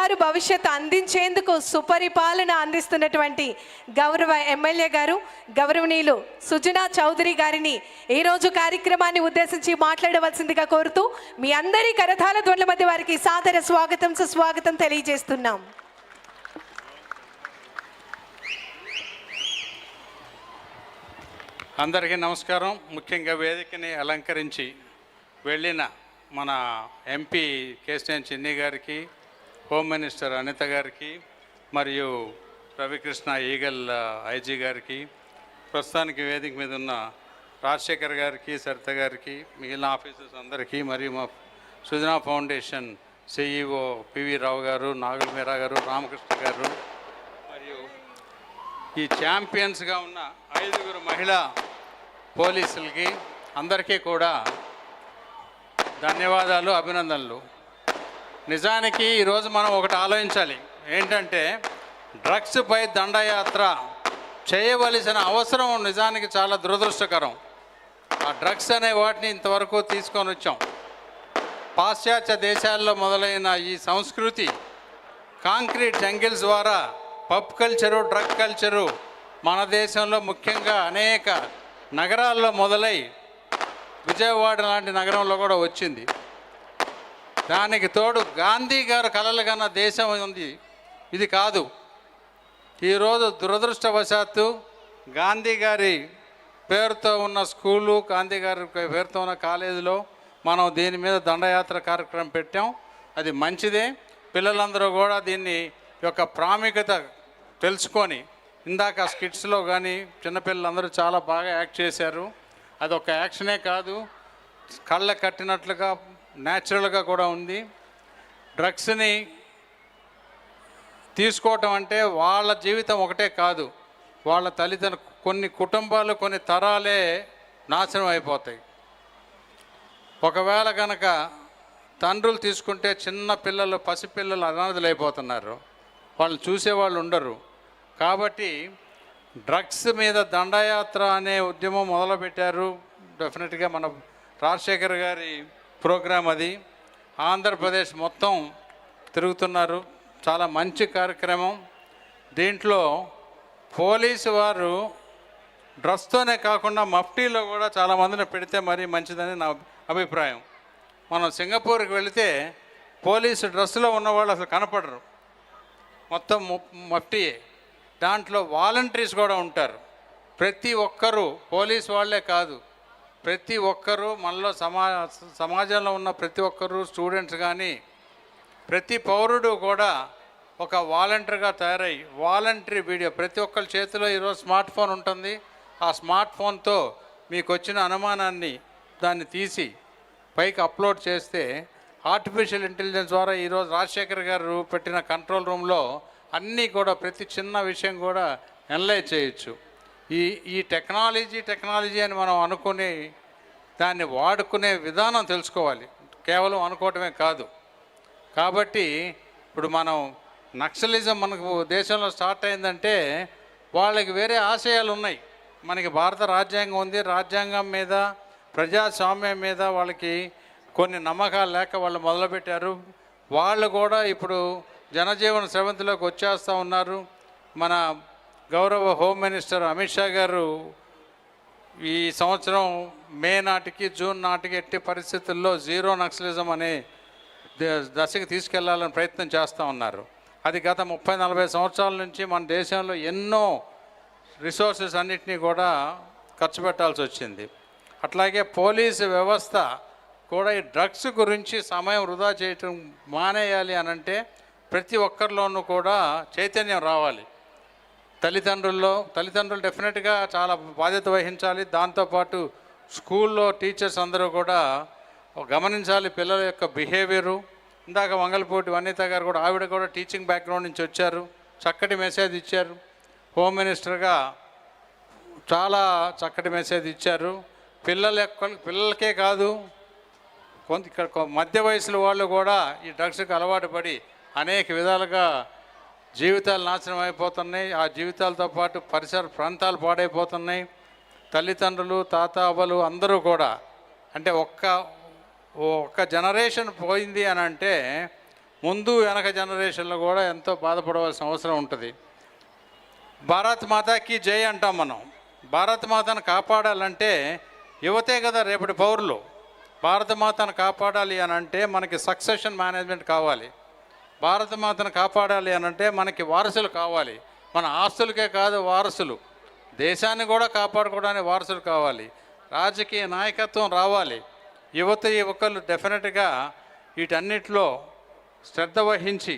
బంగారు భవిష్యత్తు అందించేందుకు సుపరిపాలన అందిస్తున్నటువంటి గౌరవ ఎమ్మెల్యే గారు గౌరవనీయులు సుజనా చౌదరి గారిని ఈరోజు కార్యక్రమాన్ని ఉద్దేశించి మాట్లాడవలసిందిగా కోరుతూ మీ అందరి కరతాళ ధ్వనుల మధ్య వారికి సాదర స్వాగతం సుస్వాగతం తెలియజేస్తున్నాం. అందరికీ నమస్కారం. ముఖ్యంగా వేదికని అలంకరించి వెళ్ళిన మన ఎంపీ కేశినేని చిన్ని గారికి, హోమ్ మినిస్టర్ అనిత గారికి, మరియు రవికృష్ణ ఈగల్ ఐజీ గారికి, ప్రస్తుతానికి వేదిక మీద ఉన్న రాజశేఖర్ గారికి, సరిత గారికి, మిగిలిన ఆఫీసర్స్ అందరికీ, మరియు మా సుజనా ఫౌండేషన్ సిఈఓ పివి రావు గారు, నాగుల మీరా గారు, రామకృష్ణ గారు, మరియు ఈ ఛాంపియన్స్గా ఉన్న 5 మహిళా పోలీసులకి అందరికీ కూడా ధన్యవాదాలు, అభినందనలు. నిజానికి ఈరోజు మనం ఒకటి ఆలోచించాలి. ఏంటంటే డ్రగ్స్పై దండయాత్ర చేయవలసిన అవసరం నిజానికి చాలా దురదృష్టకరం. ఆ డ్రగ్స్ అనే వాటిని ఇంతవరకు తీసుకొని వచ్చాం. పాశ్చాత్య దేశాల్లో మొదలైన ఈ సంస్కృతి కాంక్రీట్ జంగిల్స్ ద్వారా పబ్ కల్చరు, డ్రగ్ కల్చరు మన దేశంలో ముఖ్యంగా అనేక నగరాల్లో మొదలై విజయవాడ లాంటి నగరంలో కూడా వచ్చింది. దానికి తోడు గాంధీ గారు కలలు కన్న దేశం ఉంది, ఇది కాదు. ఈరోజు దురదృష్టవశాత్తు గాంధీ గారి పేరుతో ఉన్న స్కూలు, గాంధీ గారి పేరుతో ఉన్న కాలేజీలో మనం దీని మీద దండయాత్ర కార్యక్రమం పెట్టాం. అది మంచిదే. పిల్లలందరూ కూడా దీన్ని యొక్క ప్రాముఖ్యత తెలుసుకొని, ఇందాక స్కిట్స్లో కానీ చిన్నపిల్లలందరూ చాలా బాగా యాక్ట్ చేశారు. అదొక యాక్షనే కాదు, కళ్ళ కట్టినట్లుగా న్యాచురల్గా కూడా ఉంది. డ్రగ్స్ని తీసుకోవటం అంటే వాళ్ళ జీవితం ఒకటే కాదు, వాళ్ళ తల్లిదండ్రులు, కొన్ని కుటుంబాలు, కొన్ని తరాలే నాశనం అయిపోతాయి. ఒకవేళ కనుక తండ్రులు తీసుకుంటే చిన్న పిల్లలు, పసిపిల్లలు అనాథలు అయిపోతున్నారు, వాళ్ళు చూసేవాళ్ళు ఉండరు. కాబట్టి డ్రగ్స్ మీద దండయాత్ర అనే ఉద్యమం మొదలుపెట్టారు. డెఫినెట్గా మన రాజశేఖర్ గారి ప్రోగ్రాం అది. ఆంధ్రప్రదేశ్ మొత్తం తిరుగుతున్నారు. చాలా మంచి కార్యక్రమం. దీంట్లో పోలీసు వారు డ్రగ్స్తోనే కాకుండా మఫ్టీలో కూడా చాలామందిని పెడితే మరీ మంచిదని నా అభిప్రాయం. మనం సింగపూర్కి వెళితే పోలీసు డ్రెస్సులో ఉన్నవాళ్ళు అసలు కనపడరు, మొత్తం మఫ్టీయే. దాంట్లో వాలంటీర్స్ కూడా ఉంటారు. ప్రతి ఒక్కరూ, పోలీస్ వాళ్ళే కాదు, ప్రతి ఒక్కరూ మనలో సమాజంలో ఉన్న ప్రతి ఒక్కరూ, స్టూడెంట్స్ కానీ ప్రతి పౌరుడు కూడా ఒక వాలంటీర్గా తయారై వాలంటరీ వీడియో, ప్రతి ఒక్కరి చేతిలో ఈరోజు స్మార్ట్ ఫోన్ ఉంటుంది. ఆ స్మార్ట్ ఫోన్తో మీకు వచ్చిన అనుమానాన్ని దాన్ని తీసి పైకి అప్లోడ్ చేస్తే ఆర్టిఫిషియల్ ఇంటెలిజెన్స్ ద్వారా ఈరోజు రాజశేఖర్ గారు పెట్టిన కంట్రోల్ రూమ్లో అన్నీ కూడా ప్రతి చిన్న విషయం కూడా అనలైజ్ చేయొచ్చు. ఈ టెక్నాలజీ అని మనం అనుకుని దాన్ని వాడుకునే విధానం తెలుసుకోవాలి, కేవలం అనుకోవటమే కాదు. కాబట్టి ఇప్పుడు మనం నక్సలిజం మనకు దేశంలో స్టార్ట్ అయిందంటే వాళ్ళకి వేరే ఆశయాలు ఉన్నాయి. మనకి భారత రాజ్యాంగం ఉంది, రాజ్యాంగం మీద, ప్రజాస్వామ్యం మీద వాళ్ళకి కొన్ని నమ్మకాలు లేక వాళ్ళు మొదలుపెట్టారు. వాళ్ళు కూడా ఇప్పుడు జనజీవన స్రవంతిలోకి వచ్చేస్తూ ఉన్నారు. మన గౌరవ హోమ్ మినిస్టర్ అమిత్ షా గారు ఈ సంవత్సరం మే నాటికి, జూన్ నాటికి ఎట్టి పరిస్థితుల్లో జీరో నక్సలిజం అనే దశకి తీసుకెళ్లాలని ప్రయత్నం చేస్తూ ఉన్నారు. అది గత 30-40 సంవత్సరాల నుంచి మన దేశంలో ఎన్నో రిసోర్సెస్ అన్నిటినీ కూడా ఖర్చు పెట్టాల్సి వచ్చింది. అట్లాగే పోలీసు వ్యవస్థ కూడా ఈ డ్రగ్స్ గురించి సమయం వృధా చేయటం మానేయాలి అనంటే ప్రతి ఒక్కరిలోనూ కూడా చైతన్యం రావాలి. తల్లిదండ్రులు డెఫినెట్గా చాలా బాధ్యత వహించాలి. దాంతోపాటు స్కూల్లో టీచర్స్ అందరూ కూడా గమనించాలి పిల్లల యొక్క బిహేవియరు. ఇందాక వంగలపూటి వనిత గారు కూడా, ఆవిడ కూడా టీచింగ్ బ్యాక్గ్రౌండ్ నుంచి వచ్చారు, చక్కటి మెసేజ్ ఇచ్చారు. హోమ్ మినిస్టర్గా చాలా చక్కటి మెసేజ్ ఇచ్చారు. పిల్లలకే కాదు, ఇక్కడ మధ్య వయసుల వాళ్ళు కూడా ఈ డ్రగ్స్కి అలవాటు పడి అనేక విధాలుగా జీవితాలు నాశనం అయిపోతున్నాయి. ఆ జీవితాలతో పాటు పరిసర ప్రాంతాలు పాడైపోతున్నాయి. తల్లిదండ్రులు, తాత, అవ్వలు అందరూ కూడా, అంటే ఒక్క జనరేషన్ పోయింది అని అంటే ముందు వెనక జనరేషన్లో కూడా ఎంతో బాధపడవలసిన అవసరం ఉంటుంది. భారత్ మాతాకి జై అంటాం మనం. భారత మాతను కాపాడాలంటే యువతే కదా రేపటి పౌరులు. భారత మాతను కాపాడాలి అని అంటే మనకి సక్సెషన్ మేనేజ్మెంట్ కావాలి. భారత మాతను కాపాడాలి అని అంటే మనకి వారసులు కావాలి. మన ఆస్తులకే కాదు వారసులు, దేశాన్ని కూడా కాపాడుకోవడానికి వారసులు కావాలి. రాజకీయ నాయకత్వం రావాలి. యువకులు డెఫినెట్గా వీటన్నిటిలో శ్రద్ధ వహించి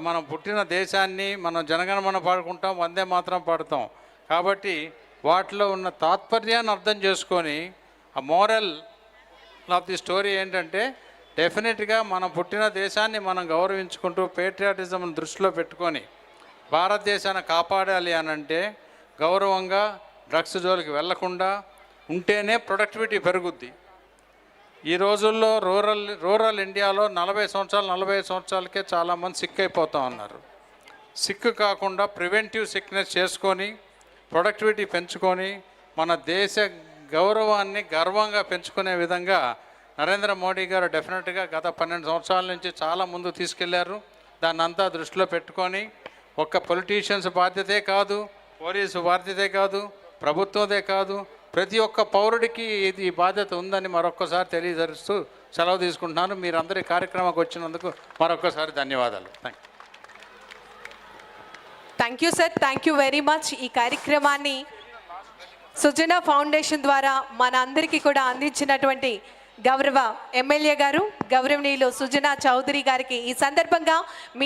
మనం పుట్టిన దేశాన్ని మనం జనగణమన పాడుకుంటాం, వందే మాత్రం పాడుతాం. కాబట్టి వాటిలో ఉన్న తాత్పర్యాన్ని అర్థం చేసుకొని ఆ మోరల్ ఆఫ్ ది స్టోరీ ఏంటంటే డెఫినెట్గా మనం పుట్టిన దేశాన్ని మనం గౌరవించుకుంటూ పేట్రియాటిజంను దృష్టిలో పెట్టుకొని భారతదేశాన్ని కాపాడాలి అని అంటే గౌరవంగా డ్రగ్స్ జోలికి వెళ్లకుండా ఉంటేనే ప్రొడక్టివిటీ పెరుగుద్ది. ఈ రోజుల్లో రూరల్ ఇండియాలో 40 సంవత్సరాలకే చాలామంది సిక్ అయిపోతూ ఉన్నారు. సిక్ కాకుండా ప్రివెంటివ్ సిక్నెస్ చేసుకొని ప్రొడక్టివిటీ పెంచుకొని మన దేశ గౌరవాన్ని గర్వంగా పెంచుకునే విధంగా నరేంద్ర మోడీ గారు డెఫినెట్గా గత 12 సంవత్సరాల నుంచి చాలా ముందు తీసుకెళ్లారు. దాన్ని అంతా దృష్టిలో పెట్టుకొని ఒక్క పొలిటీషియన్స్ బాధ్యతే కాదు, పోలీసు బాధ్యతే కాదు, ప్రభుత్వదే కాదు, ప్రతి ఒక్క పౌరుడికి ఇది బాధ్యత ఉందని మరొక్కసారి తెలియజేస్తూ సెలవు తీసుకుంటున్నాను. మీరందరి కార్యక్రమానికి వచ్చినందుకు మరొక్కసారి ధన్యవాదాలు. Thank you sir, thank you very much. ఈ కార్యక్రమాన్ని సుజనా ఫౌండేషన్ ద్వారా మన అందరికీ కూడా అందించినటువంటి గౌరవ ఎమ్మెల్యే గారు గౌరవనీయులు సుజనా చౌదరి గారికి ఈ సందర్భంగా మీ